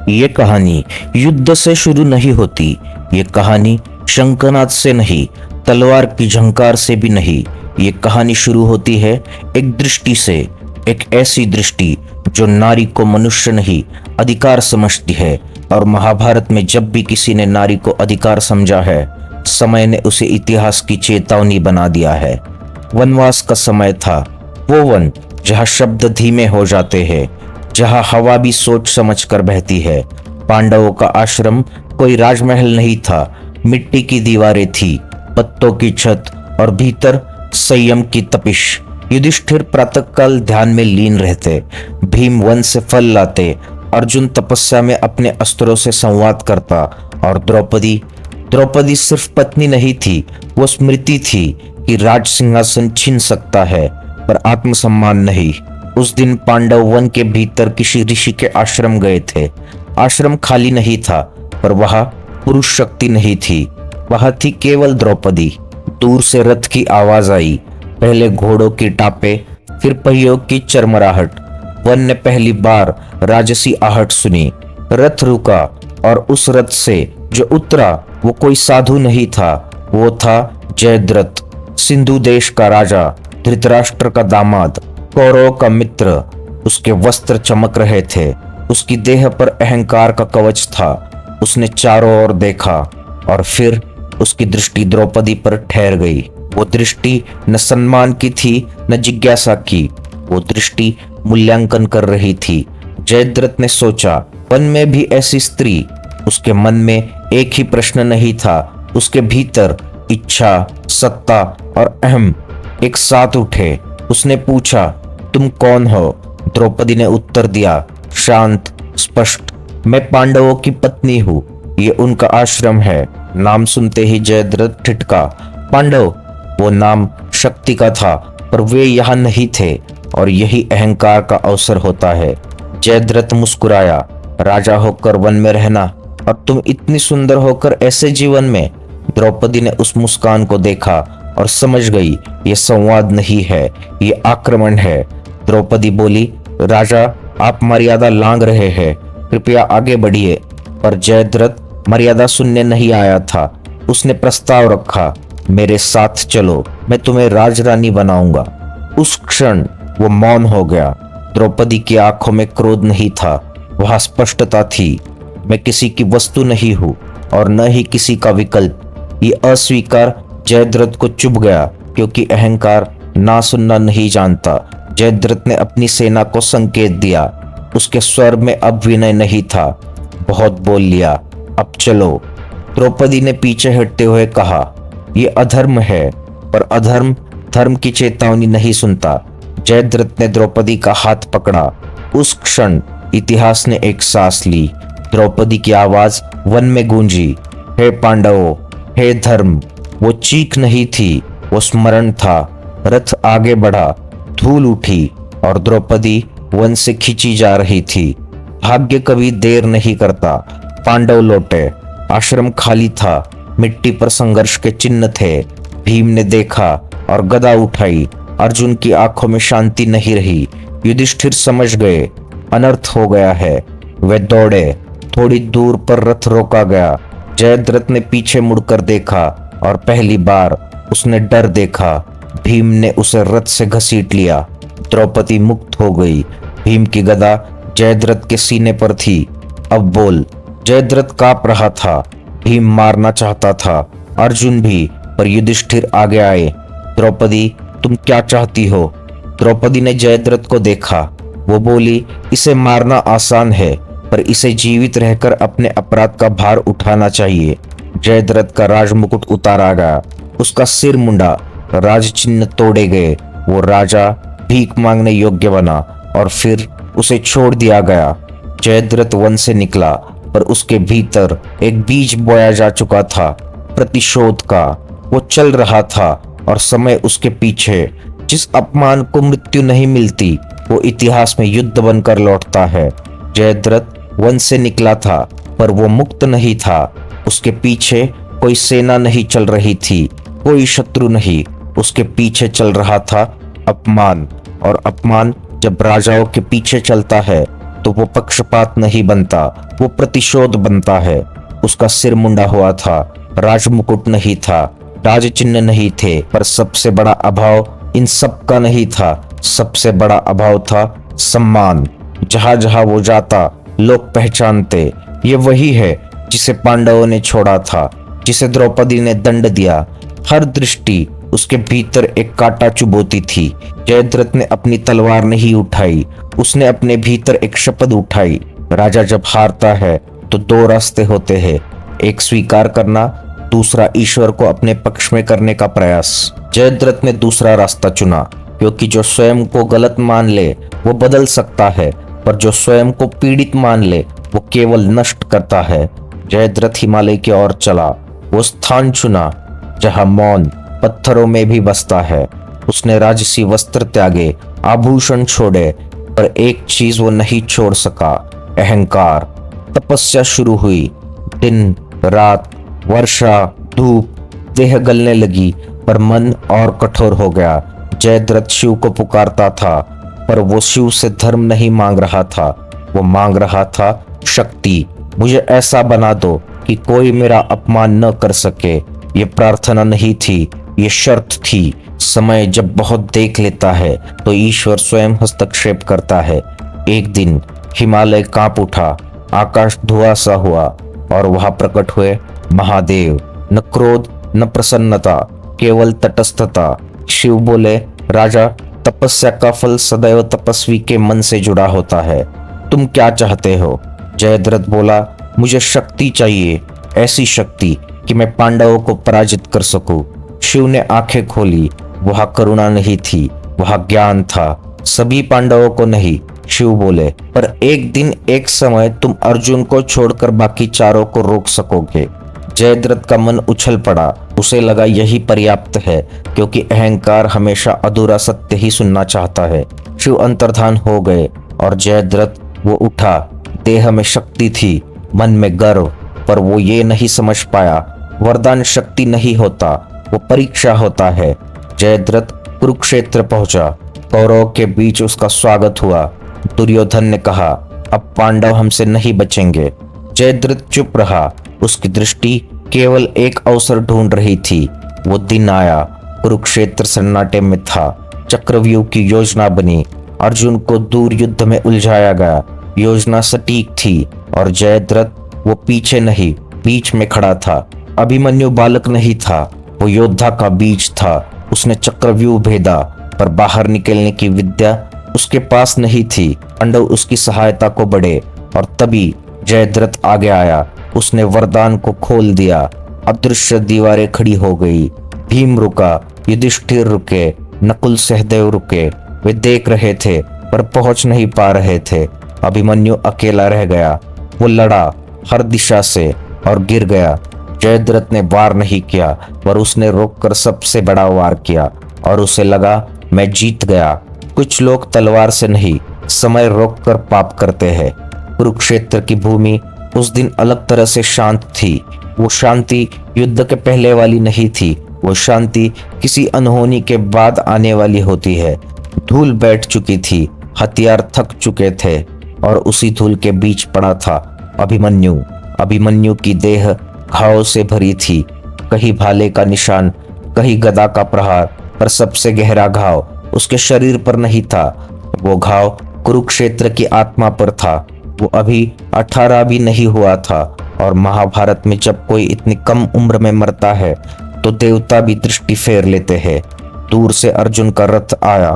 ये कहानी युद्ध से शुरू नहीं होती। ये कहानी शंखनाद से नहीं, तलवार की झंकार से भी नहीं। ये कहानी शुरू होती है एक दृष्टि से, एक ऐसी दृष्टि जो नारी को मनुष्य नहीं अधिकार समझती है। और महाभारत में जब भी किसी ने नारी को अधिकार समझा है, समय ने उसे इतिहास की चेतावनी बना दिया है। वनवास का समय था, वो वन जहाँ शब्द धीमे हो जाते हैं, जहाँ हवा भी सोच समझ कर बहती है। पांडवों का आश्रम कोई राजमहल नहीं था, मिट्टी की दीवारें थी, पत्तों की छत और भीतर संयम की तपिश। युधिष्ठिर प्रातःकाल ध्यान में लीन रहते, भीम वन से फल लाते, अर्जुन तपस्या में अपने अस्त्रों से संवाद करता और द्रौपदी सिर्फ पत्नी नहीं थी, वो स्मृति थी कि राज सिंहासन छीन सकता है पर आत्मसम्मान नहीं। उस दिन पांडव वन के भीतर किसी ऋषि के आश्रम गए थे। आश्रम खाली नहीं था, पर वहां पुरुष शक्ति नहीं थी, वहां थी केवल द्रौपदी। दूर से रथ की आवाज आई, पहले घोड़ों की टापे, फिर पहियों की चरमराहट। वन ने पहली बार राजसी आहट सुनी। रथ रुका और उस रथ से जो उतरा वो कोई साधु नहीं था, वो था जयद्रथ, सिंधु देश का राजा, धृतराष्ट्र का दामाद, कौरव का मित्र। उसके वस्त्र चमक रहे थे, उसकी देह पर अहंकार का कवच था। उसने चारों ओर देखा और फिर उसकी दृष्टि द्रौपदी पर ठहर गई। वो दृष्टि न सम्मान की थी न जिज्ञासा की, वो दृष्टि मूल्यांकन कर रही थी। जयद्रथ ने सोचा, वन में भी ऐसी स्त्री। उसके मन में एक ही प्रश्न नहीं था, उसके भीतर इच्छा, सत्ता और अहम एक साथ उठे। उसने पूछा, तुम कौन हो? द्रौपदी ने उत्तर दिया, शांत, स्पष्ट, मैं पांडवों की पत्नी हूँ, ये उनका आश्रम है। नाम सुनते ही जयद्रथ ठिठका। पांडव, वो नाम शक्ति का था, पर वे यहाँ नहीं थे और यही अहंकार का अवसर होता है। जयद्रथ मुस्कुराया, राजा होकर वन में रहना और तुम इतनी सुंदर होकर ऐसे जीवन में। द्रौपदी ने उस मुस्कान को देखा और समझ गई, ये संवाद नहीं है, ये आक्रमण है। द्रौपदी बोली, राजा आप मर्यादा लांघ रहे हैं, कृपया आगे बढ़िए। पर जयद्रथ मर्यादा सुनने नहीं आया था। उसने प्रस्ताव रखा, मेरे साथ चलो, मैं तुम्हें राजरानी बनाऊंगा। उस क्षण वो मौन हो गया। द्रौपदी की आंखों में क्रोध नहीं था, वहां स्पष्टता थी। मैं किसी की वस्तु नहीं हूं और न ही किसी का विकल्प। ये अस्वीकार जयद्रथ को चुभ गया, क्योंकि अहंकार ना सुनना नहीं जानता। जयद्रथ ने अपनी सेना को संकेत दिया। उसके स्वर में अब विनय नहीं था। बहुत बोल लिया, अब चलो। द्रौपदी ने पीछे हटते हुए कहा, यह अधर्म है, पर अधर्म धर्म की चेतावनी नहीं सुनता। जयद्रथ ने द्रौपदी का हाथ पकड़ा। उस क्षण इतिहास ने एक सांस ली। द्रौपदी की आवाज वन में गूंजी, हे पांडवों, हे धर्म। वो चीख नहीं थी, वो स्मरण था। रथ आगे बढ़ा, धूल उठी और द्रौपदी वन से खींची जा रही थी। भाग्य कभी देर नहीं करता। पांडव लौटे, आश्रम खाली था, मिट्टी पर संघर्ष के चिन्ह थे। भीम ने देखा और गदा उठाई। अर्जुन की आंखों में शांति नहीं रही। युधिष्ठिर समझ गए, अनर्थ हो गया है। वे दौड़े। थोड़ी दूर पर रथ रोका गया। जयद्रथ ने पीछे मुड़कर देखा और पहली बार उसने डर देखा। भीम ने उसे रथ से घसीट लिया। द्रौपदी मुक्त हो गई। भीम की गदा जयद्रथ के सीने पर थी। अब बोल। जयद्रथ कांप रहा था। भीम मारना चाहता था, अर्जुन भी, पर युधिष्ठिर आगे आए। द्रौपदी, तुम क्या चाहती हो? द्रौपदी ने जयद्रथ को देखा। वो बोली, इसे मारना आसान है, पर इसे जीवित रहकर अपने अपराध का भार उठाना चाहिए। जयद्रथ का राजमुकुट उतारा गया, उसका सिर मुंडा, राज चिन्ह तोड़े गए। वो राजा भीख मांगने योग्य बना और फिर उसे छोड़ दिया गया। जयद्रथ वन से निकला, पर उसके भीतर एक बीज बोया जा चुका था, प्रतिशोध का। वो चल रहा था और समय उसके पीछे। जिस अपमान को मृत्यु नहीं मिलती, वो इतिहास में युद्ध बनकर लौटता है। जयद्रथ वन से निकला था, पर वो मुक्त नहीं था। उसके पीछे कोई सेना नहीं चल रही थी, कोई शत्रु नहीं। उसके पीछे चल रहा था अपमान, और अपमान जब राजाओं के पीछे चलता है तो वो पक्षपात नहीं बनता, वो प्रतिशोध बनता है। उसका सिर मुंडा हुआ था, राजमुकुट नहीं था, राज चिन्ह नहीं थे, पर सबसे बड़ा अभाव इन सब का नहीं था। सबसे बड़ा अभाव था सम्मान। जहां जहां वो जाता लोग पहचानते, ये वही है जिसे पांडवों ने छोड़ा था, जिसे द्रौपदी ने दंड दिया। हर दृष्टि उसके भीतर एक कांटा चुभोती थी। जयद्रथ ने अपनी तलवार नहीं उठाई, उसने अपने भीतर एक शपथ उठाई। राजा जब हारता है तो दो रास्ते होते हैं, एक स्वीकार करना, दूसरा ईश्वर को अपने पक्ष में करने का प्रयास। जयद्रथ ने दूसरा रास्ता चुना, क्योंकि जो स्वयं को गलत मान ले वो बदल सकता है, पर जो स्वयं को पीड़ित मान ले वो केवल नष्ट करता है। जयद्रथ हिमालय की ओर चला, वो स्थान चुना जहां मौन पत्थरों में भी बसता है। उसने राजसी वस्त्र त्यागे, आभूषण छोड़े, पर एक चीज वो नहीं छोड़ सका, अहंकार। तपस्या शुरू हुई। दिन रात, वर्षा धूप, देह गलने लगी, पर मन और कठोर हो गया। जयद्रथ शिव को पुकारता था, पर वो शिव से धर्म नहीं मांग रहा था, वो मांग रहा था शक्ति। मुझे ऐसा बना दो कि कोई मेरा अपमान न कर सके। ये प्रार्थना नहीं थी, ये शर्त थी। समय जब बहुत देख लेता है तो ईश्वर स्वयं हस्तक्षेप करता है। एक दिन हिमालय कांप उठा, आकाश धुआं सा हुआ और वहां प्रकट हुए महादेव। न क्रोध न प्रसन्नता, केवल तटस्थता। शिव बोले, राजा, तपस्या का फल सदैव तपस्वी के मन से जुड़ा होता है। तुम क्या चाहते हो? जयद्रथ बोला, मुझे शक्ति चाहिए, ऐसी शक्ति कि मैं पांडवों को पराजित कर सकूं। शिव ने आंखें खोली। वहां करुणा नहीं थी, वहां ज्ञान था। सभी पांडवों को नहीं, शिव बोले, पर एक दिन एक समय तुम अर्जुन को छोड़कर बाकी चारों को रोक सकोगे। जयद्रथ का मन उछल पड़ा। उसे लगा यही पर्याप्त है, क्योंकि अहंकार हमेशा अधूरा सत्य ही सुनना चाहता है। शिव अंतर्धान हो गए और जयद्रथ वो उठा। देह में शक्ति थी, मन में गर्व, पर वो ये नहीं समझ पाया वरदान शक्ति नहीं होता, वो परीक्षा होता है। जयद्रथ कुरुक्षेत्र पहुंचा। कौरवों के बीच उसका स्वागत हुआ। दुर्योधन ने कहा, अब पांडव हमसे नहीं बचेंगे। जयद्रथ चुप रहा। उसकी दृष्टि केवल एक अवसर ढूंढ रही थी। वो दिन आया। कुरुक्षेत्र सन्नाटे में था। चक्रव्यूह की योजना बनी। अर्जुन को दूर युद्ध में उलझाया गया। योजना सटीक थी और जयद्रथ वो पीछे नहीं, बीच में खड़ा था। अभिमन्यु बालक नहीं था, वो योद्धा का बीज था। उसने चक्रव्यूह भेदा, पर बाहर निकलने की विद्या उसके पास नहीं थी। पांडव उसकी सहायता को बढ़े और तभी जयद्रथ आगे आया। उसने वरदान को खोल दिया। अदृश्य दीवारें खड़ी हो गई। भीम रुका, युधिष्ठिर रुके, नकुल सहदेव रुके। वे देख रहे थे पर पहुंच नहीं पा रहे थे। अभिमन्यु अकेला रह गया। वो लड़ा हर दिशा से और गिर गया। जयद्रथ ने वार नहीं किया, पर उसने रोककर सबसे बड़ा वार किया और उसे लगा मैं जीत गया। कुछ लोग तलवार से नहीं, समय रोककर पाप करते हैं। कुरुक्षेत्र की भूमि उस दिन अलग तरह से शांत थी। वो शांति युद्ध के पहले वाली नहीं थी, वो शांति किसी अनहोनी के बाद आने वाली होती है। धूल बैठ चुकी थी, हथियार थक चुके थे और उसी धूल के बीच पड़ा था अभिमन्यु। अभिमन्यु की देह घावों से भरी थी, कहीं भाले का निशान, कहीं गदा का प्रहार, पर सबसे गहरा घाव उसके शरीर पर नहीं था। वो घाव कुरुक्षेत्र की आत्मा पर था। वो अभी 18 भी नहीं हुआ था और महाभारत में जब कोई इतनी कम उम्र में मरता है तो देवता भी दृष्टि फेर लेते हैं। दूर से अर्जुन का रथ आया।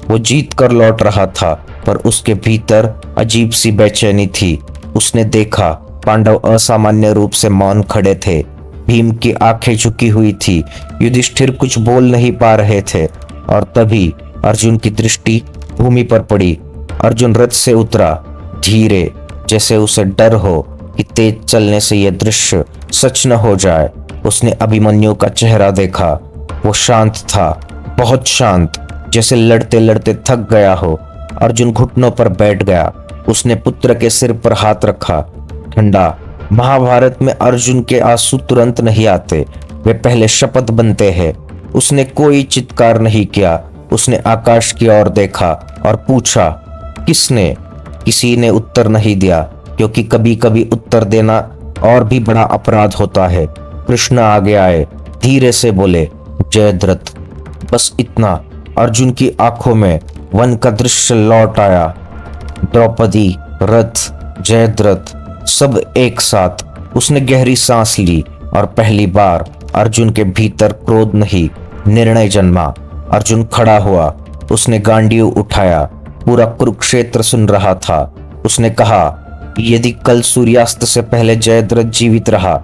वो जीत कर लौट रहा था, पर उसके भीतर अजीब सी बेचैनी थी। उसने देखा पांडव असामान्य रूप से मौन खड़े थे। भीम की आंखें झुकी हुई थी। युधिष्ठिर कुछ बोल नहीं पा रहे थे और तभी अर्जुन की दृष्टि भूमि पर पड़ी। अर्जुन रथ से उतरा, धीरे, जैसे उसे डर हो कि तेज चलने से यह दृश्य सच न हो जाए। उसने अभिमन्यु का चेहरा देखा। वो शांत था, बहुत शांत, जैसे लड़ते लड़ते थक गया हो। अर्जुन घुटनों पर बैठ गया। उसने पुत्र के सिर पर हाथ रखा। ठंडा। महाभारत में अर्जुन के आंसू तुरंत नहीं आते, वे पहले शपथ बनते हैं। उसने कोई चित्कार नहीं किया। उसने आकाश की ओर देखा और पूछा, किसने? किसी ने उत्तर नहीं दिया, क्योंकि कभी कभी उत्तर देना और भी बड़ा अपराध होता है। कृष्ण आगे आए, धीरे से बोले, जयद्रथ। बस इतना। अर्जुन की आंखों में वन का दृश्य लौट आया। द्रौपदी, रथ, जयद्रथ सब एक साथ। उसने गहरी सांस ली और पहली बार अर्जुन के भीतर क्रोध नहीं, निर्णय जन्मा। अर्जुन खड़ा हुआ, उसने गांडीव उठाया। पूरा कुरुक्षेत्र सुन रहा था। उसने कहा, यदि कल सूर्यास्त से पहले जयद्रथ जीवित रहा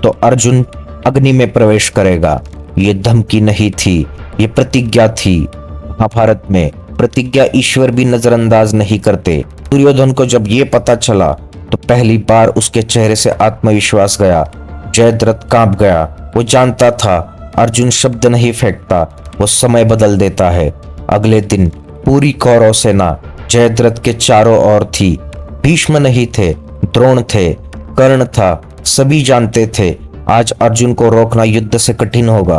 तो अर्जुन अग्नि में प्रवेश करेगा। ये धमकी नहीं थी, ये प्रतिज्ञा थी। महाभारत में प्रतिज्ञा ईश्वर भी नजरअंदाज नहीं करते। दुर्योधन को जब ये पता चला तो पहली बार उसके चेहरे से आत्मविश्वास गया। जयद्रथ कांप गया। वो जानता था अर्जुन शब्द नहीं फेंकता, वो समय बदल देता है। अगले दिन पूरी कौरव सेना जयद्रथ के चारों ओर थी। भीष्म नहीं थे, द्रोण थे, कर्ण था। सभी जानते थे आज अर्जुन को रोकना युद्ध से कठिन होगा।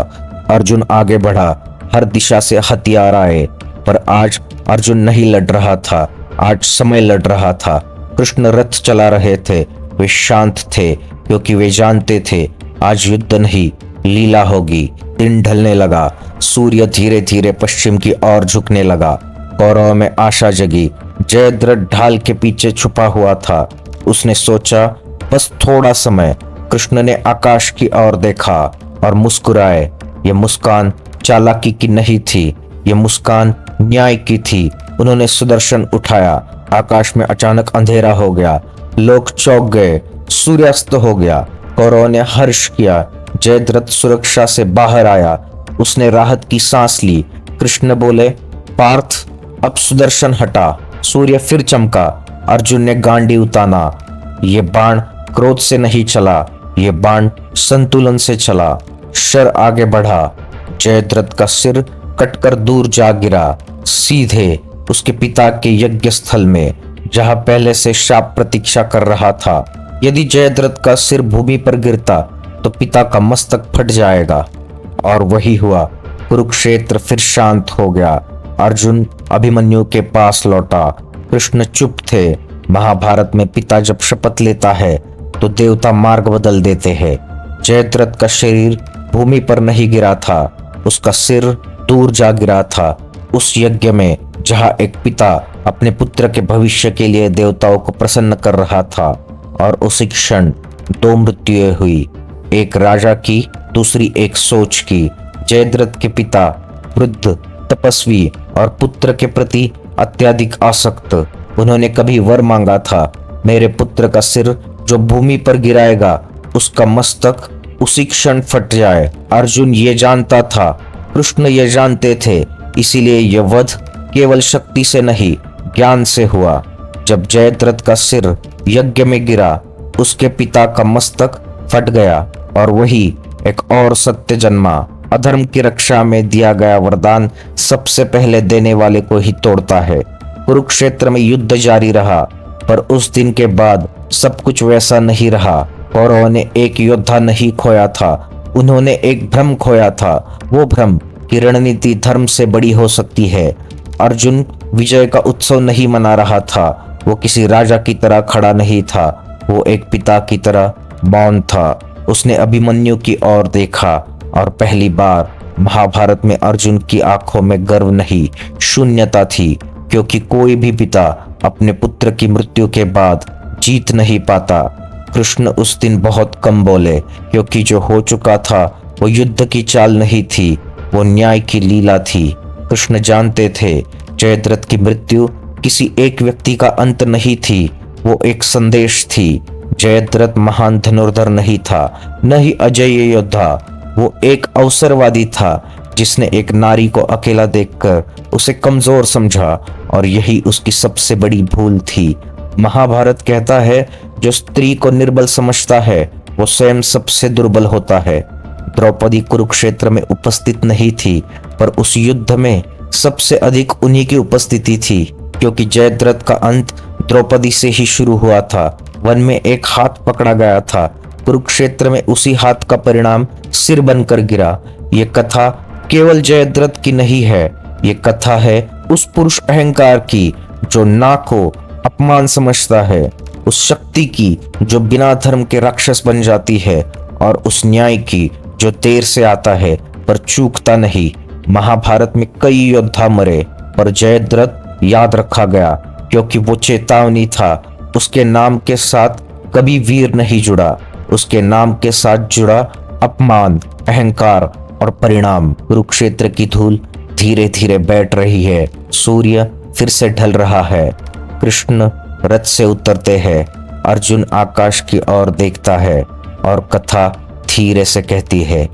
अर्जुन आगे बढ़ा, हर दिशा से हथियार आए, पर आज अर्जुन नहीं लड़ रहा था, आज समय लड़ रहा था। कृष्ण रथ चला रहे थे। वे शांत थे, क्योंकि वे जानते थे आज युद्ध नहीं, लीला होगी। दिन ढलने लगा, सूर्य धीरे धीरे पश्चिम की ओर झुकने लगा। कौरव में आशा जगी। जयद्रथ ढाल के पीछे छुपा हुआ था। उसने सोचा, बस थोड़ा समय। कृष्ण ने आकाश की ओर देखा और मुस्कुराए। ये मुस्कान चालाकी की नहीं थी, ये मुस्कान न्याय की थी। उन्होंने सुदर्शन उठाया। आकाश में अचानक अंधेरा हो गया। लोग चौंक गए। सूर्यास्त हो गया। कौरव ने हर्ष किया। जयद्रथ सुरक्षा से बाहर आया। उसने राहत की सांस ली। कृष्ण बोले, पार्थ, अब सुदर्शन हटा। सूर्य फिर चमका। अर्जुन ने गांडी ताना। ये बाण क्रोध से नहीं चला, ये बाण संतुलन से चला। शर आगे बढ़ा। जयद्रथ का सिर कटकर दूर जा गिरा, सीधे उसके पिता के यज्ञ स्थल में, जहां पहले से शाप प्रतीक्षा कर रहा था। यदि जयद्रथ का सिर भूमि पर गिरता तो पिता का मस्तक फट जाएगा। और वही हुआ। कुरुक्षेत्र फिर शांत हो गया। अर्जुन अभिमन्यु के पास लौटा। कृष्ण चुप थे। महाभारत में पिता जब शपथ लेता है तो देवता मार्ग बदल देते हैं। जयद्रथ का शरीर भूमि पर नहीं गिरा था, उसका सिर दूर जा गिरा था, उस यज्ञ में जहां एक पिता अपने पुत्र के भविष्य के लिए देवताओं को प्रसन्न कर रहा था। और उसी क्षण दो मृत्युएं हुई, एक राजा की, दूसरी एक सोच की। जयद्रथ के पिता वृद्ध, तपस्वी और पुत्र के प्रति अत्यधिक आसक्त। उन्होंने कभी वर मांगा था, मेरे पुत्र का सिर जो भूमि पर गिराएगा उसका मस्तक उसी क्षण फट जाए। अर्जुन ये जानता था, कृष्ण ये जानते थे, इसीलिए यह वध केवल शक्ति से नहीं, ज्ञान से हुआ। जब जयद्रथ का सिर यज्ञ में गिरा, उसके पिता का मस्तक फट गया और वही एक और सत्य जन्मा। अधर्म की रक्षा में दिया गया वरदान सबसे पहले देने वाले को ही तोड़ता है। कुरुक्षेत्र में युद्ध जारी रहा, पर उस दिन के बाद सब कुछ वैसा नहीं रहा। कौरवों ने एक योद्धा नहीं खोया था, उन्होंने एक भ्रम खोया था। वो भ्रम कि रणनीति धर्म से बड़ी हो सकती है। अर्जुन विजय का उत्सव नहीं मना रहा था, वो किसी राजा की तरह खड़ा नहीं था, वो एक पिता की तरह मौन था। उसने अभिमन्यु की ओर देखा और पहली बार महाभारत में अर्जुन की आंखों में गर्व नहीं, शून्यता थी, क्योंकि कोई भी पिता अपने पुत्र की मृत्यु के बाद जीत नहीं पाता। कृष्ण उस दिन बहुत कम बोले, क्योंकि जो हो चुका था वो युद्ध की चाल नहीं थी, वो न्याय की लीला थी। कृष्ण जानते थे जयद्रथ की मृत्यु किसी एक व्यक्ति का अंत नहीं थी, वो एक संदेश थी। जयद्रथ महान धनुर्धर नहीं था, न ही अजेय योद्धा, वो एक अवसरवादी था जिसने एक नारी को अकेला देखकर उसे कमजोर समझा, और यही उसकी सबसे बड़ी भूल थी। महाभारत कहता है, जो स्त्री को निर्बल समझता है वो स्वयं सबसे दुर्बल होता है। द्रौपदी कुरुक्षेत्र में उपस्थित नहीं थी, पर उस युद्ध में सबसे अधिक उन्हीं की उपस्थिति थी, क्योंकि जयद्रथ का अंत द्रौपदी से ही शुरू हुआ था। वन में एक हाथ पकड़ा गया था, कुरुक्षेत्र में उसी हाथ का परिणाम सिर बनकर गिरा। ये कथा केवल जयद्रथ की नहीं है, ये कथा है उस पुरुष अहंकार की जो ना को अपमान समझता है, उस शक्ति की जो बिना धर्म के राक्षस बन जाती है, और उस न्याय की जो देर से आता है पर चूकता नहीं। महाभारत में कई योद्धा मरे पर जयद्रथ याद रखा गया क्योंकि वो चेतावनी था। उसके नाम के साथ कभी वीर नहीं जुड़ा, उसके नाम के साथ जुड़ा अपमान, अहंकार और परिणाम। कुरुक्षेत्र की धूल धीरे धीरे बैठ रही है, सूर्य फिर से ढल रहा है, कृष्ण रथ से उतरते हैं, अर्जुन आकाश की ओर देखता है और कथा धीरे से कहती है,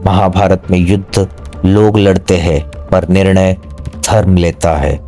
महाभारत में युद्ध लोग लड़ते हैं पर निर्णय धर्म लेता है।